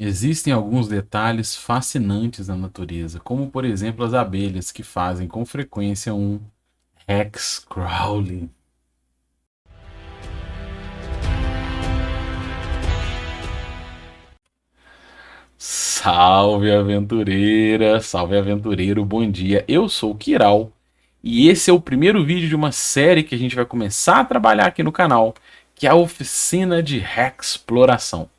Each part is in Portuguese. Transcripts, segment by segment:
Existem alguns detalhes fascinantes na natureza, como por exemplo as abelhas que fazem com frequência um hex crawling. Salve aventureira, salve aventureiro, bom dia. Eu sou o Kiral e esse é o primeiro vídeo de uma série que a gente vai começar a trabalhar aqui no canal, que é a oficina de Hexploração.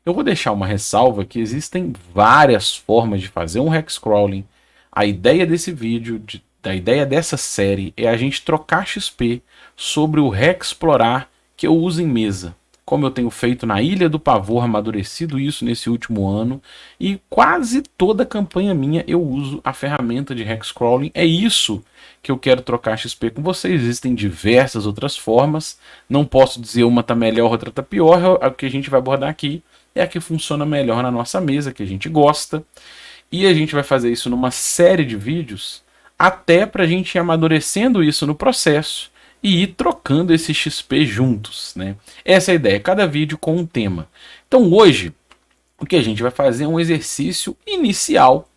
Eu vou deixar uma ressalva que existem várias formas de fazer um hexcrawling. A ideia desse vídeo, da ideia dessa série, é a gente trocar XP sobre o Hexplorar que eu uso em mesa. Como eu tenho feito na Ilha do Pavor, amadurecido isso nesse último ano, e quase toda campanha minha eu uso a ferramenta de hexcrawling. É isso que eu quero trocar XP com vocês. Existem diversas outras formas, não posso dizer uma tá melhor, outra tá pior. O que a gente vai abordar aqui é a que funciona melhor na nossa mesa, que a gente gosta. E a gente vai fazer isso numa série de vídeos, até para a gente ir amadurecendo isso no processo e ir trocando esse XP juntos, né? Essa é a ideia, cada vídeo com um tema. Então hoje, o que a gente vai fazer é um exercício inicial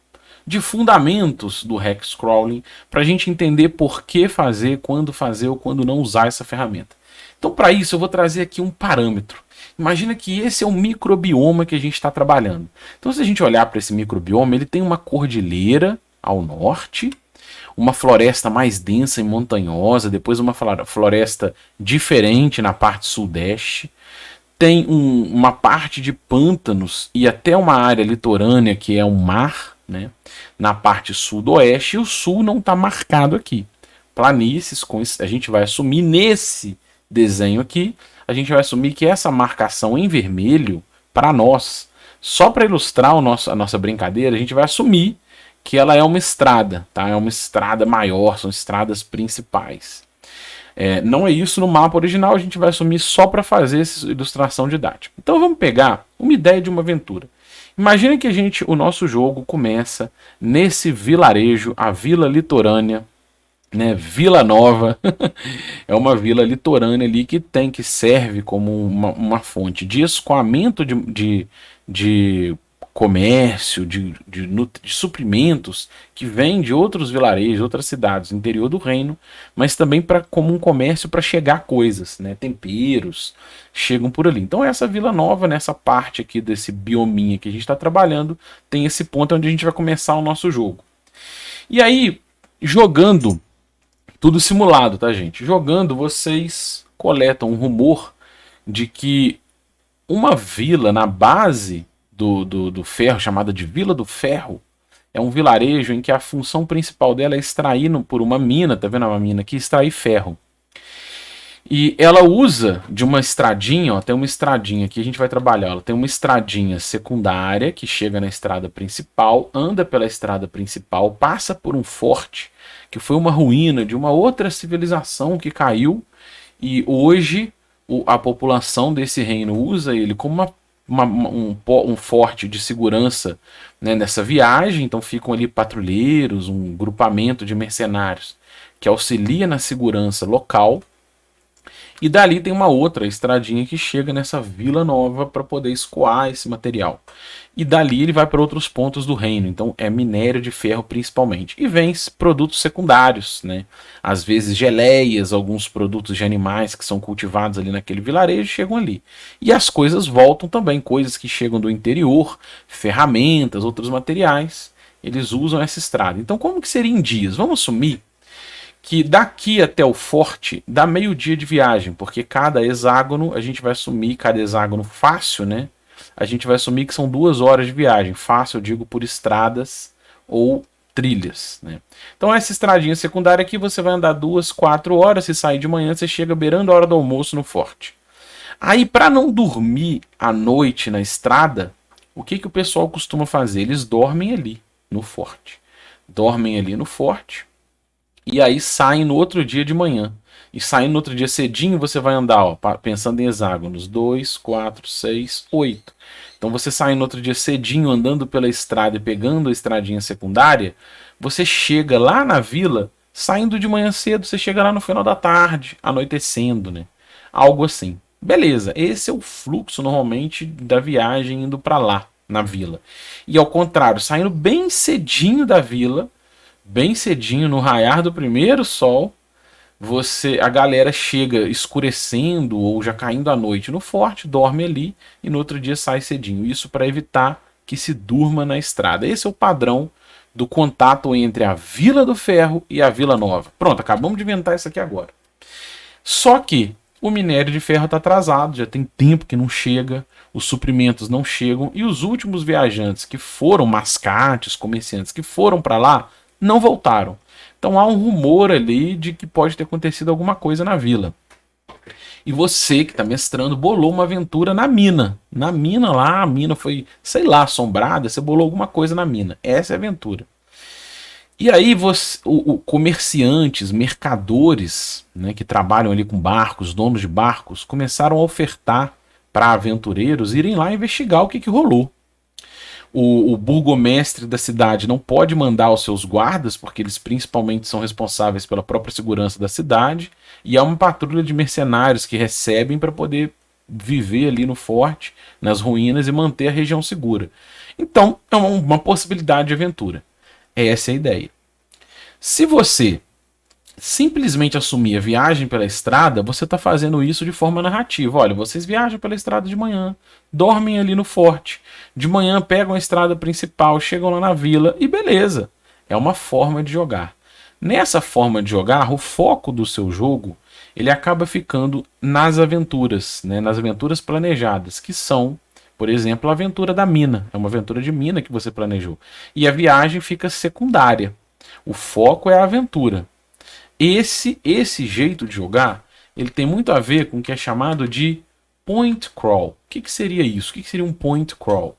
de fundamentos do hexcrawling para a gente entender por que fazer, quando ou quando não usar essa ferramenta. Então, para isso, eu vou trazer aqui um parâmetro. Imagina que esse é o microbioma que a gente está trabalhando. Então, se a gente olhar para esse microbioma, ele tem uma cordilheira ao norte, uma floresta mais densa e montanhosa, depois uma floresta diferente na parte sudeste, tem uma parte de pântanos e até uma área litorânea que é um mar, né, na parte sudoeste, e o sul não está marcado aqui. Planícies, a gente vai assumir nesse desenho aqui, a gente vai assumir que essa marcação em vermelho, para nós, só para ilustrar a nossa brincadeira, a gente vai assumir que ela é uma estrada, tá? É uma estrada maior, são estradas principais. Não é isso no mapa original, a gente vai assumir só para fazer essa ilustração didática. Então vamos pegar uma ideia de uma aventura. Imagina que o nosso jogo começa nesse vilarejo, a Vila Litorânea, né, Vila Nova. É uma vila litorânea ali que serve como uma fonte de escoamento de comércio, de suprimentos que vem de outros vilarejos, outras cidades, interior do reino, mas também como um comércio para chegar coisas, né, temperos, chegam por ali. Então essa Vila Nova, nessa parte aqui desse biominha que a gente está trabalhando, tem esse ponto onde a gente vai começar o nosso jogo. E aí, jogando tudo simulado, tá, gente? Jogando, vocês coletam um rumor de que uma vila na base do ferro, chamada de Vila do Ferro, é um vilarejo em que a função principal dela é extrair por uma mina, tá vendo uma mina aqui? Extrair ferro. E ela usa de uma estradinha, ó, tem uma estradinha aqui, a gente vai trabalhar. Ela tem uma estradinha secundária que chega na estrada principal, anda pela estrada principal, passa por um forte que foi uma ruína de uma outra civilização que caiu e hoje a população desse reino usa ele como um forte de segurança, né, nessa viagem. Então ficam ali patrulheiros, um grupamento de mercenários que auxilia na segurança local. E dali tem uma outra estradinha que chega nessa Vila Nova para poder escoar esse material. E dali ele vai para outros pontos do reino. Então é minério de ferro principalmente. E vem produtos secundários, né? Às vezes geleias, alguns produtos de animais que são cultivados ali naquele vilarejo chegam ali. E as coisas voltam também, coisas que chegam do interior, ferramentas, outros materiais. Eles usam essa estrada. Então como que seria em dias? Vamos assumir que daqui até o forte dá meio dia de viagem, porque cada hexágono, a gente vai assumir, cada hexágono fácil, né? A gente vai assumir que são 2 horas de viagem. Fácil, eu digo, por estradas ou trilhas, né? Então essa estradinha secundária aqui, você vai andar 2, 4 horas, se sair de manhã, você chega beirando a hora do almoço no forte. Aí, para não dormir à noite na estrada, o que o pessoal costuma fazer? Eles dormem ali no forte. Dormem ali no forte, e aí saem no outro dia de manhã. E saindo no outro dia cedinho, você vai andar, ó, pensando em hexágonos, 2, 4, 6, 8. Então você sai no outro dia cedinho, andando pela estrada e pegando a estradinha secundária, você chega lá na vila, saindo de manhã cedo, você chega lá no final da tarde, anoitecendo, né? Algo assim. Beleza, esse é o fluxo normalmente da viagem indo para lá, na vila. E ao contrário, saindo bem cedinho da vila, bem cedinho, no raiar do primeiro sol, a galera chega escurecendo ou já caindo à noite no forte, dorme ali e no outro dia sai cedinho. Isso para evitar que se durma na estrada. Esse é o padrão do contato entre a Vila do Ferro e a Vila Nova. Pronto, acabamos de inventar isso aqui agora. Só que o minério de ferro está atrasado, já tem tempo que não chega, os suprimentos não chegam e os últimos viajantes que foram, mascates, comerciantes que foram para lá, não voltaram. Então há um rumor ali de que pode ter acontecido alguma coisa na vila. E você que está mestrando bolou uma aventura na mina. Na mina lá, a mina foi, sei lá, assombrada, você bolou alguma coisa na mina. Essa é a aventura. E aí comerciantes, mercadores, né, que trabalham ali com barcos, donos de barcos, começaram a ofertar para aventureiros irem lá investigar o que rolou. O burgomestre da cidade não pode mandar os seus guardas, porque eles principalmente são responsáveis pela própria segurança da cidade, e há uma patrulha de mercenários que recebem para poder viver ali no forte, nas ruínas e manter a região segura. Então, é uma possibilidade de aventura. Essa é a ideia. Se você simplesmente assumir a viagem pela estrada, você está fazendo isso de forma narrativa. Olha, vocês viajam pela estrada de manhã, dormem ali no forte, de manhã pegam a estrada principal, chegam lá na vila e beleza. É uma forma de jogar. Nessa forma de jogar, o foco do seu jogo ele acaba ficando nas aventuras, né? Nas aventuras planejadas, que são, por exemplo, a aventura da mina. É uma aventura de mina que você planejou. E a viagem fica secundária. O foco é a aventura. Esse jeito de jogar, ele tem muito a ver com o que é chamado de point crawl. O que seria isso? O que seria um point crawl?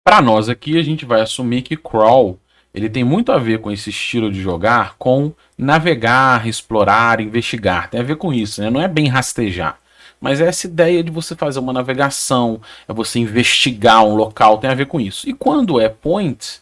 Para nós aqui, a gente vai assumir que crawl ele tem muito a ver com esse estilo de jogar, com navegar, explorar, investigar. Tem a ver com isso, né? Não é bem rastejar. Mas é essa ideia de você fazer uma navegação, é você investigar um local, tem a ver com isso. E quando é point,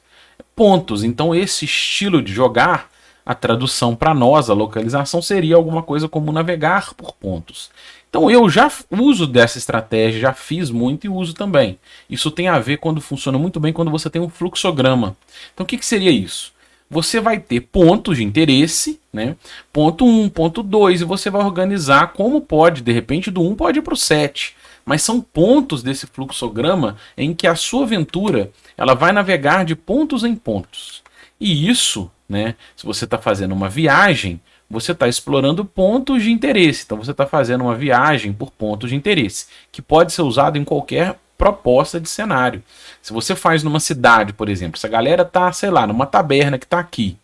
pontos. Então esse estilo de jogar, a tradução para nós, a localização, seria alguma coisa como navegar por pontos. Então eu já uso dessa estratégia, já fiz muito e uso também. Isso tem a ver quando funciona muito bem quando você tem um fluxograma. Então o que seria isso? Você vai ter pontos de interesse, né? Ponto 1, ponto 2, e você vai organizar como pode, de repente do 1 pode ir para o 7. Mas são pontos desse fluxograma em que a sua aventura ela vai navegar de pontos em pontos. E isso, né, se você está fazendo uma viagem, você está explorando pontos de interesse. Então você está fazendo uma viagem por pontos de interesse, que pode ser usado em qualquer proposta de cenário. Se você faz numa cidade, por exemplo, se a galera está, sei lá, numa taberna que está aqui,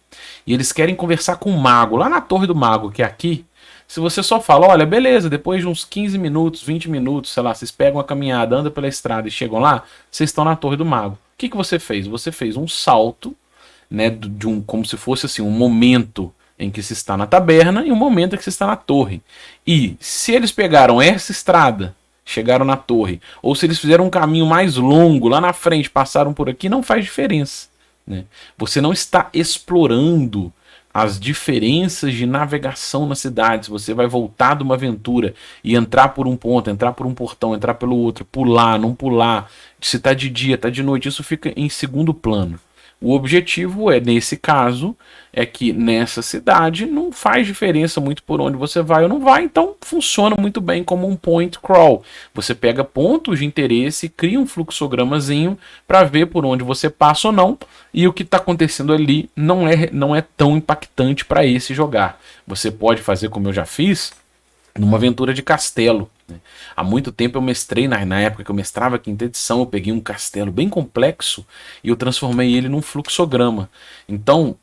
e eles querem conversar com o mago, lá na Torre do Mago, que é aqui, se você só fala, olha, beleza, depois de uns 15 minutos, 20 minutos, sei lá, vocês pegam a caminhada, andam pela estrada e chegam lá, vocês estão na Torre do Mago. O que você fez? Você fez um salto, né, como se fosse assim, um momento em que se está na taberna e um momento em que se está na torre. E se eles pegaram essa estrada, chegaram na torre, ou se eles fizeram um caminho mais longo lá na frente, passaram por aqui, não faz diferença, né? Você não está explorando as diferenças de navegação nas cidades. Você vai voltar de uma aventura e entrar por um ponto, entrar por um portão, entrar pelo outro, pular, não pular, se está de dia, está de noite, isso fica em segundo plano. O objetivo é, nesse caso, é que nessa cidade não faz diferença muito por onde você vai ou não vai, então funciona muito bem como um point crawl. Você pega pontos de interesse, cria um fluxogramazinho para ver por onde você passa ou não, e o que está acontecendo ali não é tão impactante para esse jogar. Você pode fazer como eu já fiz, numa aventura de castelo. Há muito tempo eu mestrei, na época que eu mestrava a quinta edição, eu peguei um castelo bem complexo e eu transformei ele num fluxograma. Então,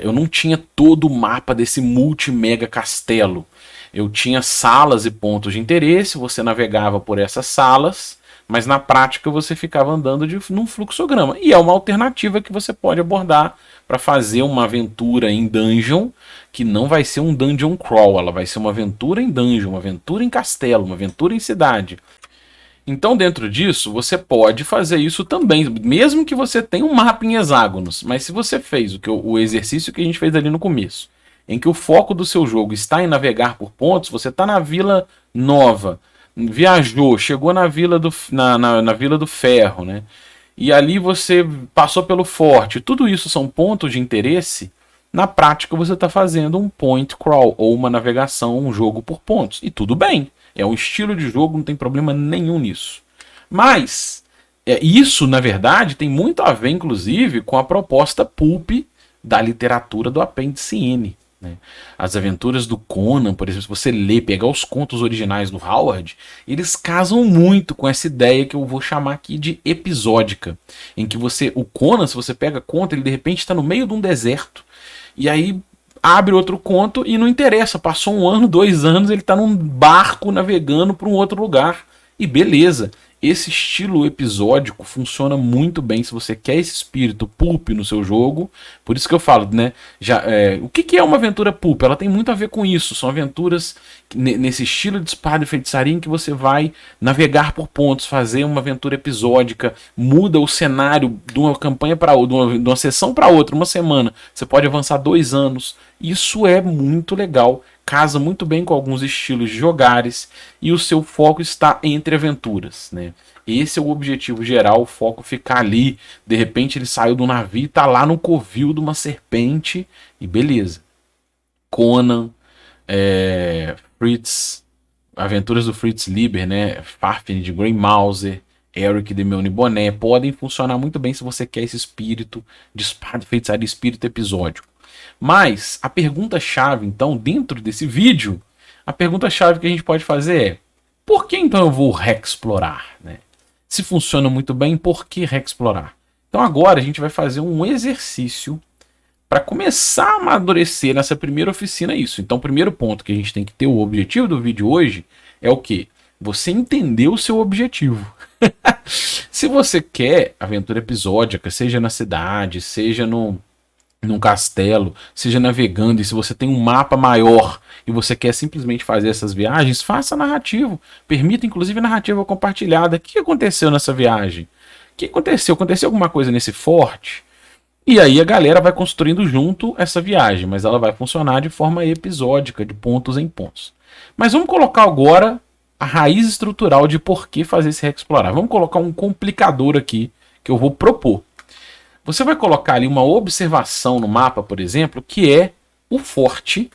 eu não tinha todo o mapa desse multi-mega castelo. Eu tinha salas e pontos de interesse, você navegava por essas salas, mas na prática você ficava andando num fluxograma. E é uma alternativa que você pode abordar para fazer uma aventura em dungeon, que não vai ser um dungeon crawl, ela vai ser uma aventura em dungeon, uma aventura em castelo, uma aventura em cidade. Então dentro disso você pode fazer isso também, mesmo que você tenha um mapa em hexágonos. Mas se você fez o exercício que a gente fez ali no começo, em que o foco do seu jogo está em navegar por pontos, você está na Vila Nova, viajou, chegou na Vila do Ferro, né? e ali você passou pelo forte. Tudo isso são pontos de interesse. Na prática, você está fazendo um point crawl, ou uma navegação, um jogo por pontos. E tudo bem, é um estilo de jogo, não tem problema nenhum nisso. Mas, isso, na verdade, tem muito a ver, inclusive, com a proposta pulp da literatura do apêndice N. Né? As aventuras do Conan, por exemplo, se você ler, pegar os contos originais do Howard, eles casam muito com essa ideia que eu vou chamar aqui de episódica, em que o Conan, se você pega conta, ele de repente está no meio de um deserto, e aí abre outro conto e não interessa, passou 1 ano, 2 anos, ele está num barco navegando para um outro lugar, e beleza. Esse estilo episódico funciona muito bem se você quer esse espírito pulp no seu jogo. Por isso que eu falo, né? O que é uma aventura pulp? Ela tem muito a ver com isso. São aventuras nesse estilo de espada e feitiçaria em que você vai navegar por pontos, fazer uma aventura episódica, muda o cenário de uma campanha para outra, de uma sessão para outra, uma semana. Você pode avançar 2 anos. Isso é muito legal. Casa muito bem com alguns estilos de jogares e o seu foco está entre aventuras, né? Esse é o objetivo geral, o foco ficar ali. De repente ele saiu do navio e está lá no covil de uma serpente e beleza. Conan, Fritz, Aventuras do Fritz Lieber, né? Fafnir de Grey Mouser, Eric de Meune Bonnet podem funcionar muito bem se você quer esse espírito de espada e feitiçaria, espírito episódico. Mas a pergunta-chave, então, dentro desse vídeo, a pergunta-chave que a gente pode fazer é: por que então eu vou reexplorar? Né? Se funciona muito bem, por que reexplorar? Então agora a gente vai fazer um exercício para começar a amadurecer nessa primeira oficina isso. Então o primeiro ponto que a gente tem que ter, o objetivo do vídeo hoje, é o quê? Você entender o seu objetivo. Se você quer aventura episódica, seja na cidade, seja num castelo, seja navegando, e se você tem um mapa maior e você quer simplesmente fazer essas viagens, faça narrativo. Permita, inclusive, narrativa compartilhada. O que aconteceu nessa viagem? O que aconteceu? Aconteceu alguma coisa nesse forte? E aí a galera vai construindo junto essa viagem, mas ela vai funcionar de forma episódica, de pontos em pontos. Mas vamos colocar agora a raiz estrutural de por que fazer esse reexplorar. Vamos colocar um complicador aqui que eu vou propor. Você vai colocar ali uma observação no mapa, por exemplo, que é o forte.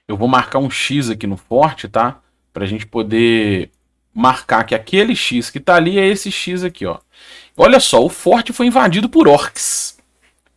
Eu vou marcar um X aqui no forte, tá? Para a gente poder marcar que aquele X que está ali é esse X aqui, ó. Olha só, o forte foi invadido por orcs.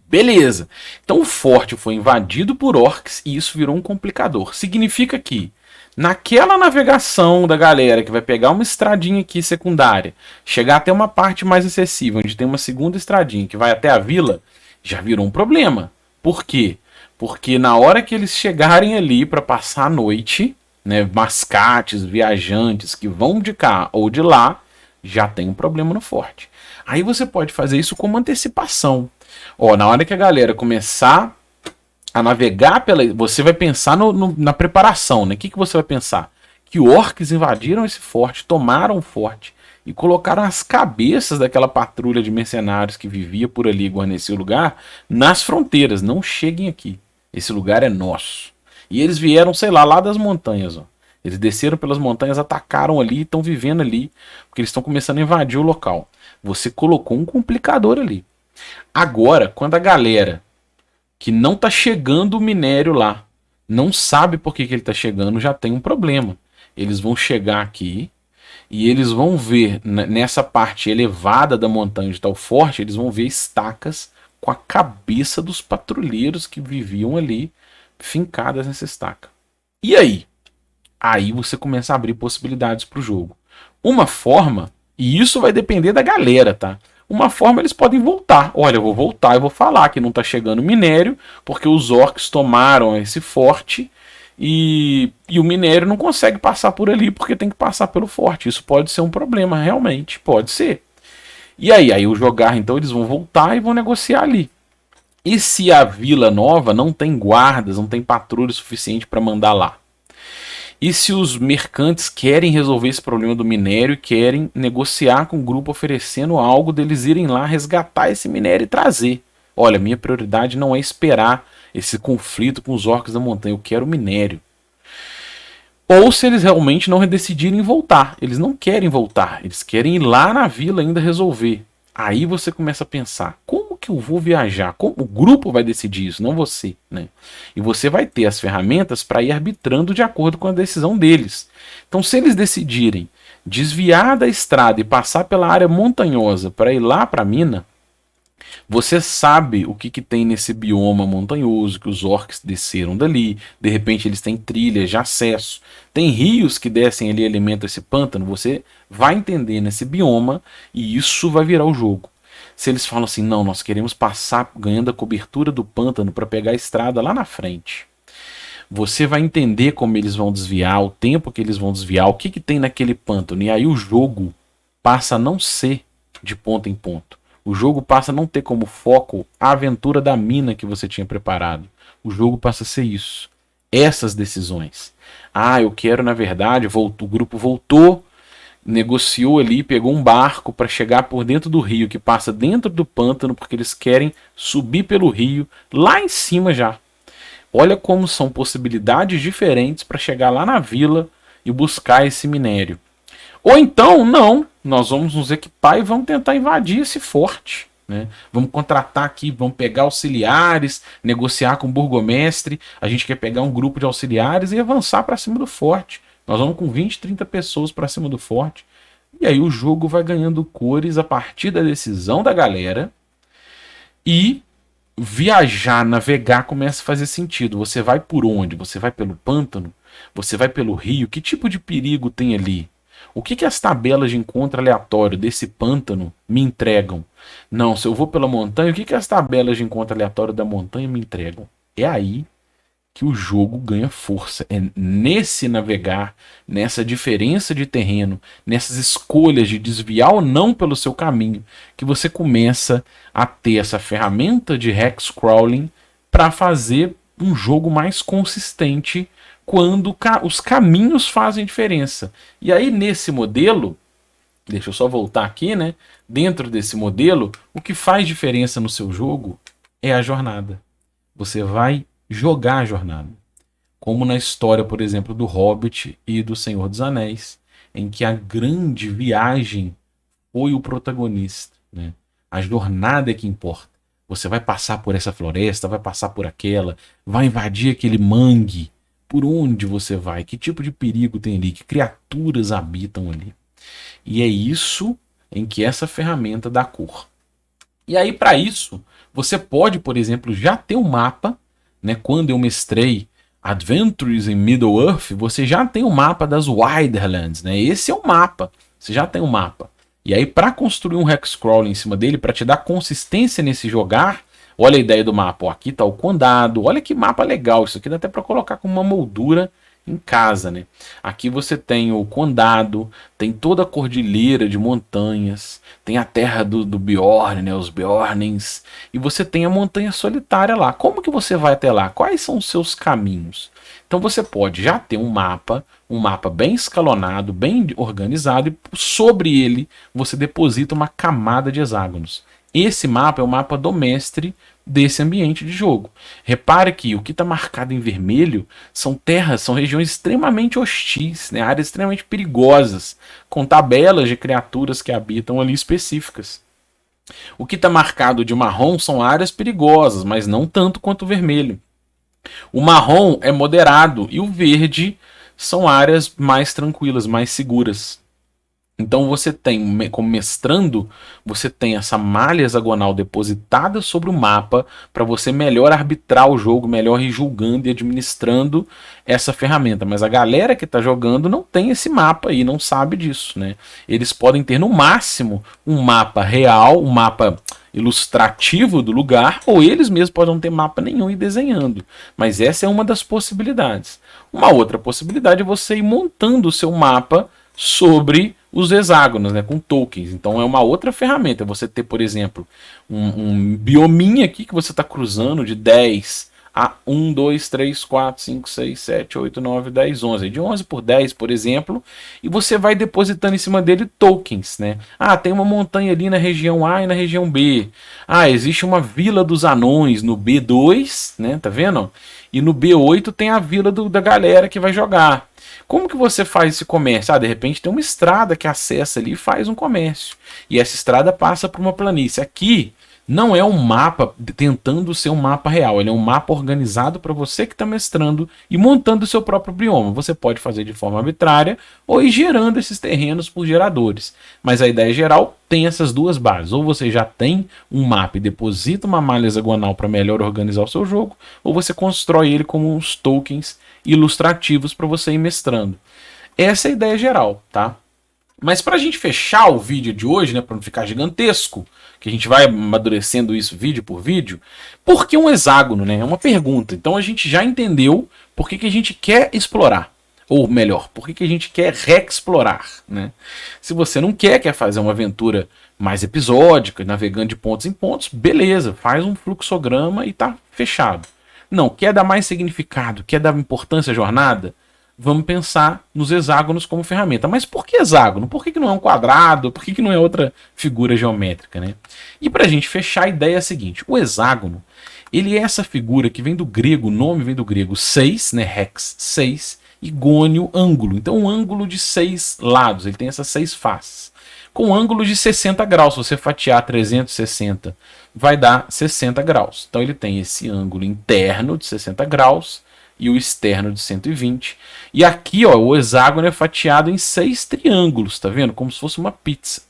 Beleza. Então o forte foi invadido por orcs e isso virou um complicador. Significa que naquela navegação da galera que vai pegar uma estradinha aqui secundária, chegar até uma parte mais acessível, onde tem uma segunda estradinha que vai até a vila, já virou um problema. Por quê? Porque na hora que eles chegarem ali para passar a noite, né, mascates, viajantes que vão de cá ou de lá, já tem um problema no forte. Aí você pode fazer isso como antecipação. Ó, na hora que a galera começar a navegar você vai pensar na preparação, né? O que você vai pensar? Que orcs invadiram esse forte, tomaram o forte e colocaram as cabeças daquela patrulha de mercenários que vivia por ali, guarnecia o lugar, nas fronteiras. Não cheguem aqui. Esse lugar é nosso. E eles vieram, sei lá das montanhas, ó. Eles desceram pelas montanhas, atacaram ali e estão vivendo ali, porque eles estão começando a invadir o local. Você colocou um complicador ali. Agora, quando a galera que não está chegando o minério lá, não sabe por que ele está chegando, já tem um problema. Eles vão chegar aqui e eles vão ver, nessa parte elevada da montanha onde está o forte, eles vão ver estacas com a cabeça dos patrulheiros que viviam ali, fincadas nessa estaca. E aí? Aí você começa a abrir possibilidades para o jogo. Uma forma, e isso vai depender da galera, tá? Uma forma eles podem voltar. Olha, eu vou voltar e vou falar que não está chegando minério, porque os orcs tomaram esse forte e o minério não consegue passar por ali porque tem que passar pelo forte. Isso pode ser um problema, realmente, pode ser. E aí o jogar, então, eles vão voltar e vão negociar ali. E se a vila nova não tem guardas, não tem patrulha suficiente para mandar lá? E se os mercantes querem resolver esse problema do minério e querem negociar com o grupo oferecendo algo deles irem lá resgatar esse minério e trazer? Olha, minha prioridade não é esperar esse conflito com os orcs da montanha, eu quero minério. Ou se eles realmente não decidirem voltar. Eles não querem voltar, eles querem ir lá na vila ainda resolver. Aí você começa a pensar, como que eu vou viajar? Como o grupo vai decidir isso, não você, né? E você vai ter as ferramentas para ir arbitrando de acordo com a decisão deles. Então, se eles decidirem desviar da estrada e passar pela área montanhosa para ir lá para a mina, você sabe o que, que tem nesse bioma montanhoso, que os orcs desceram dali, de repente eles têm trilhas de acesso, tem rios que descem ali e alimentam esse pântano, você vai entender nesse bioma e isso vai virar o jogo. Se eles falam assim, não, nós queremos passar ganhando a cobertura do pântano para pegar a estrada lá na frente. Você vai entender como eles vão desviar, o tempo que eles vão desviar, o que, que tem naquele pântano. E aí o jogo passa a não ser de ponto em ponto. O jogo passa a não ter como foco a aventura da mina que você tinha preparado. O jogo passa a ser isso. Essas decisões. Ah, eu quero, na verdade, o grupo voltou, negociou ali, pegou um barco para chegar por dentro do rio, que passa dentro do pântano, porque eles querem subir pelo rio, lá em cima já. Olha como são possibilidades diferentes para chegar lá na vila e buscar esse minério. Ou então, não, nós vamos nos equipar e vamos tentar invadir esse forte. Né? Vamos contratar aqui, vamos pegar auxiliares, negociar com o burgomestre. A gente quer pegar um grupo de auxiliares e avançar para cima do forte. Nós vamos com 20, 30 pessoas para cima do forte. E aí o jogo vai ganhando cores a partir da decisão da galera. E viajar, navegar começa a fazer sentido. Você vai por onde? Você vai pelo pântano? Você vai pelo rio? Que tipo de perigo tem ali? O que, que as tabelas de encontro aleatório desse pântano me entregam? Não, se eu vou pela montanha, o que, que as tabelas de encontro aleatório da montanha me entregam? É aí que o jogo ganha força. É nesse navegar, nessa diferença de terreno, nessas escolhas de desviar ou não pelo seu caminho, que você começa a ter essa ferramenta de hex crawling para fazer um jogo mais consistente quando os caminhos fazem diferença. E aí nesse modelo, deixa eu só voltar aqui, né? Dentro desse modelo, o que faz diferença no seu jogo é a jornada. Você vai jogar a jornada. Como na história, por exemplo, do Hobbit e do Senhor dos Anéis, em que a grande viagem foi o protagonista. Né? A jornada é que importa. Você vai passar por essa floresta, vai passar por aquela, vai invadir aquele mangue. Por onde você vai? Que tipo de perigo tem ali? Que criaturas habitam ali? E é isso em que essa ferramenta dá cor. E aí, para isso, você pode, por exemplo, já ter um mapa. Né? Quando eu mestrei Adventures in Middle-earth, você já tem o mapa das Wilderlands. Né? Esse é o mapa. Você já tem um mapa. E aí, para construir um hexcrawl em cima dele, para te dar consistência nesse jogar, olha a ideia do mapa. Ó, aqui está o condado. Olha que mapa legal. Isso aqui dá até para colocar com uma moldura em casa. Né? Aqui você tem o condado, tem toda a cordilheira de montanhas, tem a terra do Bjorn, né? Os Bjornens, e você tem a montanha solitária lá. Como que você vai até lá? Quais são os seus caminhos? Então você pode já ter um mapa bem escalonado, bem organizado, e sobre ele você deposita uma camada de hexágonos. Esse mapa é o mapa do mestre desse ambiente de jogo. Repare que o que está marcado em vermelho são terras, são regiões extremamente hostis, né? Áreas extremamente perigosas, com tabelas de criaturas que habitam ali específicas. O que está marcado de marrom são áreas perigosas, mas não tanto quanto o vermelho. O marrom é moderado e o verde são áreas mais tranquilas, mais seguras. Então você tem, como mestrando, você tem essa malha hexagonal depositada sobre o mapa para você melhor arbitrar o jogo, melhor ir julgando e administrando essa ferramenta. Mas a galera que está jogando não tem esse mapa aí, não sabe disso. Né? Eles podem ter no máximo um mapa real, um mapa ilustrativo do lugar, ou eles mesmos podem não ter mapa nenhum e desenhando. Mas essa é uma das possibilidades. Uma outra possibilidade é você ir montando o seu mapa sobre os hexágonos, né, com tokens. Então é uma outra ferramenta. Você ter, por exemplo, um biominha aqui que você está cruzando de 10 a 1, 2, 3, 4, 5, 6, 7, 8, 9, 10, 11. De 11 por 10, por exemplo, e você vai depositando em cima dele tokens. Né? Ah, tem uma montanha ali na região A e na região B. Ah, existe uma vila dos anões no B2, né? Tá vendo? E no B8 tem a vila da galera que vai jogar. Como que você faz esse comércio? De repente tem uma estrada que acessa ali e faz um comércio. E essa estrada passa por uma planície. Aqui não é um mapa tentando ser um mapa real, ele é um mapa organizado para você que está mestrando e montando o seu próprio bioma. Você pode fazer de forma arbitrária ou ir gerando esses terrenos por geradores. Mas a ideia geral tem essas duas bases. Ou você já tem um mapa e deposita uma malha hexagonal para melhor organizar o seu jogo, ou você constrói ele como uns tokens ilustrativos para você ir mestrando. Essa é a ideia geral, tá? Mas para a gente fechar o vídeo de hoje, né, para não ficar gigantesco, que a gente vai amadurecendo isso vídeo por vídeo, por que um hexágono? Né? É uma pergunta. Então a gente já entendeu por que a gente quer explorar. Ou melhor, por que a gente quer reexplorar. Né? Se você não quer fazer uma aventura mais episódica, navegando de pontos em pontos, beleza, faz um fluxograma e tá fechado. Não, quer dar mais significado, quer dar importância à jornada? Vamos pensar nos hexágonos como ferramenta. Mas por que hexágono? Por que não é um quadrado? Por que não é outra figura geométrica? Né? E para a gente fechar, a ideia é a seguinte. O hexágono, ele é essa figura que vem do grego, o nome vem do grego 6, né, hex, 6, e gônio, ângulo. Então um ângulo de 6 lados, ele tem essas 6 faces. Com um ângulo de 60 graus, se você fatiar 360, vai dar 60 graus. Então ele tem esse ângulo interno de 60 graus, e o externo de 120. E aqui, ó, o hexágono é fatiado em 6 triângulos, tá vendo? Como se fosse uma pizza.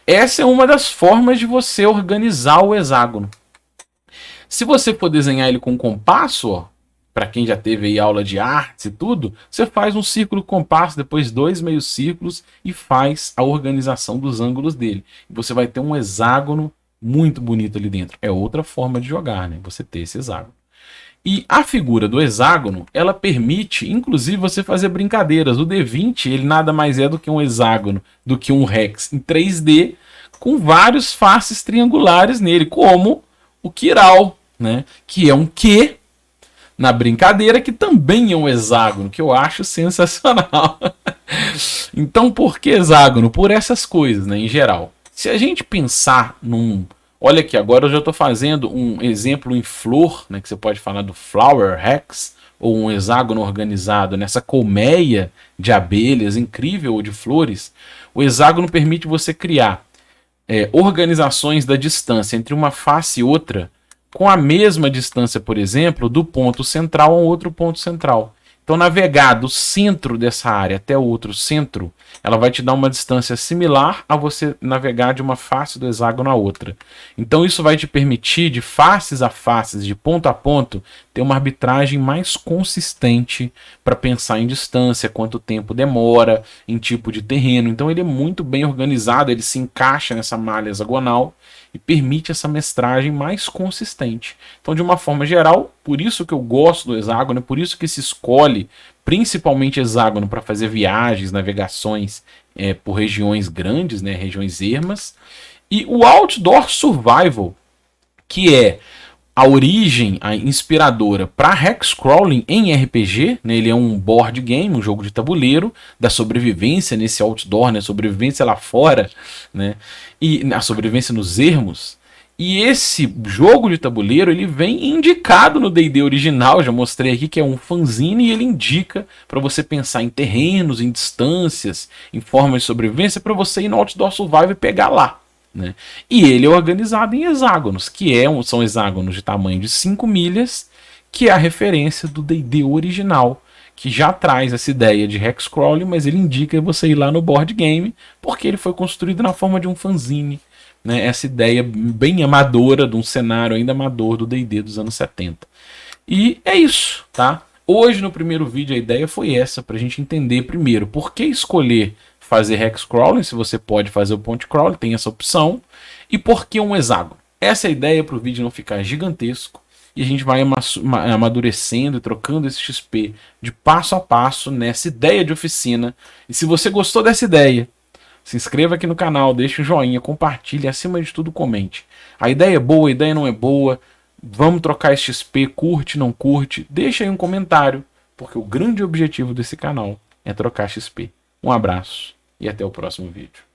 Essa é uma das formas de você organizar o hexágono. Se você for desenhar ele com compasso, ó, para quem já teve aí aula de artes e tudo, você faz um círculo compasso, depois 2 meios círculos e faz a organização dos ângulos dele. E você vai ter um hexágono muito bonito ali dentro. É outra forma de jogar, né? Você ter esse hexágono. E a figura do hexágono, ela permite, inclusive, você fazer brincadeiras. O D20, ele nada mais é do que um hexágono, do que um hex em 3D, com vários faces triangulares nele, como o Kiral, né? Que é um Q na brincadeira, que também é um hexágono, que eu acho sensacional. Então, por que hexágono? Por essas coisas, né, em geral. Se a gente pensar num... Olha aqui, agora eu já estou fazendo um exemplo em flor, né, que você pode falar do flower hex, ou um hexágono organizado nessa colmeia de abelhas incrível ou de flores. O hexágono permite você criar organizações da distância entre uma face e outra, com a mesma distância, por exemplo, do ponto central a um outro ponto central. Então, navegar do centro dessa área até o outro centro, ela vai te dar uma distância similar a você navegar de uma face do hexágono a outra. Então, isso vai te permitir, de faces a faces, de ponto a ponto, ter uma arbitragem mais consistente para pensar em distância, quanto tempo demora, em tipo de terreno. Então, ele é muito bem organizado, ele se encaixa nessa malha hexagonal e permite essa mestragem mais consistente. Então, de uma forma geral, por isso que eu gosto do hexágono, é por isso que se escolhe principalmente hexágono para fazer viagens, navegações por regiões grandes, né, regiões ermas. E o Outdoor Survival, que é a origem, a inspiradora para hexcrawling em RPG, né? Ele é um board game, um jogo de tabuleiro da sobrevivência nesse outdoor, né? Sobrevivência lá fora, né? E a sobrevivência nos ermos. E esse jogo de tabuleiro, ele vem indicado no D&D original, já mostrei aqui que é um fanzine, e ele indica para você pensar em terrenos, em distâncias, em formas de sobrevivência, para você ir no Outdoor Survival e pegar lá. Né? E ele é organizado em hexágonos, que são hexágonos de tamanho de 5 milhas, que é a referência do D&D original, que já traz essa ideia de hexcrawling, mas ele indica você ir lá no board game, porque ele foi construído na forma de um fanzine, né? Essa ideia bem amadora, de um cenário ainda amador do D&D dos anos 70. E é isso, tá? Hoje no primeiro vídeo a ideia foi essa, para a gente entender primeiro por que escolher fazer hexcrawling, se você pode fazer o point crawling, tem essa opção, e por que um hexágono. Essa é a ideia para o vídeo não ficar gigantesco, e a gente vai amadurecendo e trocando esse XP de passo a passo nessa ideia de oficina. E se você gostou dessa ideia, se inscreva aqui no canal, deixe um joinha, compartilhe, acima de tudo comente. A ideia é boa, a ideia não é boa, vamos trocar esse XP, curte, não curte, deixa aí um comentário, porque o grande objetivo desse canal é trocar XP. Um abraço e até o próximo vídeo.